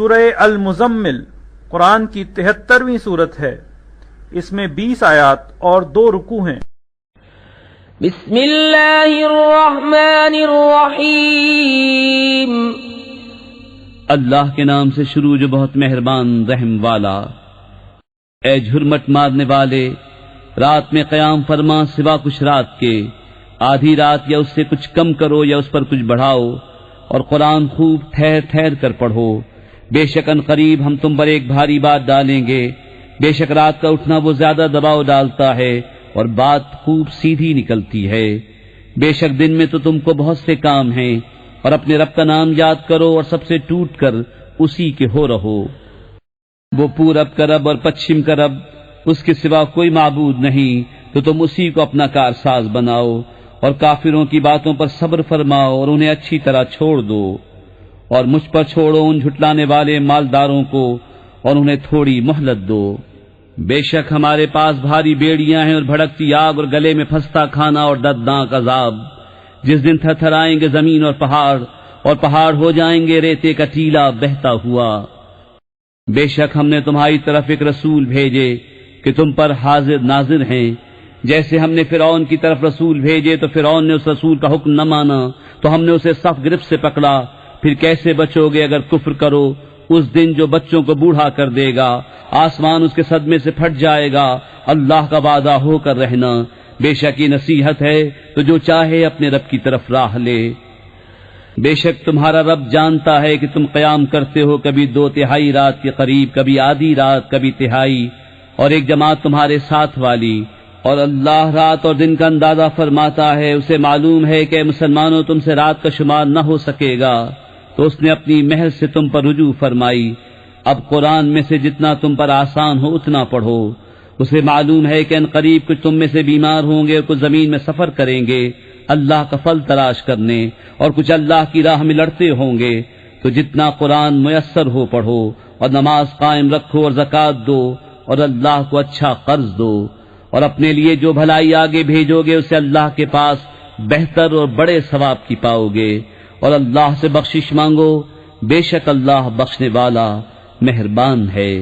سورہ المزمل قرآن کی 73ویں صورت ہے۔ اس میں 20 آیات اور 2 رکوع ہیں۔ بسم اللہ الرحمن الرحیم، اللہ کے نام سے شروع جو بہت مہربان رحم والا۔ اے جھرمٹ مارنے والے، رات میں قیام فرما سوا کچھ رات کے، آدھی رات یا اس سے کچھ کم کرو یا اس پر کچھ بڑھاؤ، اور قرآن خوب ٹھہر ٹھہر کر پڑھو۔ بے شک ان قریب ہم تم پر ایک بھاری بات ڈالیں گے، بے شک رات کا اٹھنا وہ زیادہ دباؤ ڈالتا ہے اور بات خوب سیدھی نکلتی ہے۔ بے شک دن میں تو تم کو بہت سے کام ہیں، اور اپنے رب کا نام یاد کرو اور سب سے ٹوٹ کر اسی کے ہو رہو۔ وہ پورب کا رب اور پچھم کا رب، اس کے سوا کوئی معبود نہیں، تو تم اسی کو اپنا کارساز بناؤ، اور کافروں کی باتوں پر صبر فرماؤ اور انہیں اچھی طرح چھوڑ دو، اور مجھ پر چھوڑو ان جھٹلانے والے مالداروں کو اور انہیں تھوڑی مہلت دو۔ بے شک ہمارے پاس بھاری بیڑیاں ہیں اور بھڑکتی آگ اور گلے میں پھنستا کھانا اور دردناک عذاب، جس دن تھرتھرائیں گے زمین اور پہاڑ ہو جائیں گے ریتے کا ٹیلا بہتا ہوا۔ بے شک ہم نے تمہاری طرف ایک رسول بھیجے کہ تم پر حاضر ناظر ہیں۔ جیسے ہم نے فرعون کی طرف رسول بھیجے تو فرعون نے اس رسول کا حکم نہ مانا، تو ہم نے اسے سخت گرفت سے پکڑا۔ پھر کیسے بچو گے اگر کفر کرو؟ اس دن جو بچوں کو بوڑھا کر دے گا، آسمان اس کے صدمے سے پھٹ جائے گا۔ اللہ کا وعدہ ہو کر رہنا، بے شک یہ نصیحت ہے تو جو چاہے اپنے رب کی طرف راہ لے۔ بے شک تمہارا رب جانتا ہے کہ تم قیام کرتے ہو کبھی 2/3 رات کے قریب، کبھی آدھی رات، کبھی تہائی، اور ایک جماعت تمہارے ساتھ والی۔ اور اللہ رات اور دن کا اندازہ فرماتا ہے، اسے معلوم ہے کہ مسلمانوں تم سے رات کا شمار نہ ہو سکے گا، تو اس نے اپنی مہر سے تم پر رجوع فرمائی۔ اب قرآن میں سے جتنا تم پر آسان ہو اتنا پڑھو۔ اسے معلوم ہے کہ ان قریب کچھ تم میں سے بیمار ہوں گے اور کچھ زمین میں سفر کریں گے اللہ کا پھل تلاش کرنے، اور کچھ اللہ کی راہ میں لڑتے ہوں گے۔ تو جتنا قرآن میسر ہو پڑھو، اور نماز قائم رکھو اور زکوٰۃ دو، اور اللہ کو اچھا قرض دو، اور اپنے لیے جو بھلائی آگے بھیجو گے اسے اللہ کے پاس بہتر اور بڑے ثواب کی پاؤ گے، اور اللہ سے بخشش مانگو، بے شک اللہ بخشنے والا مہربان ہے۔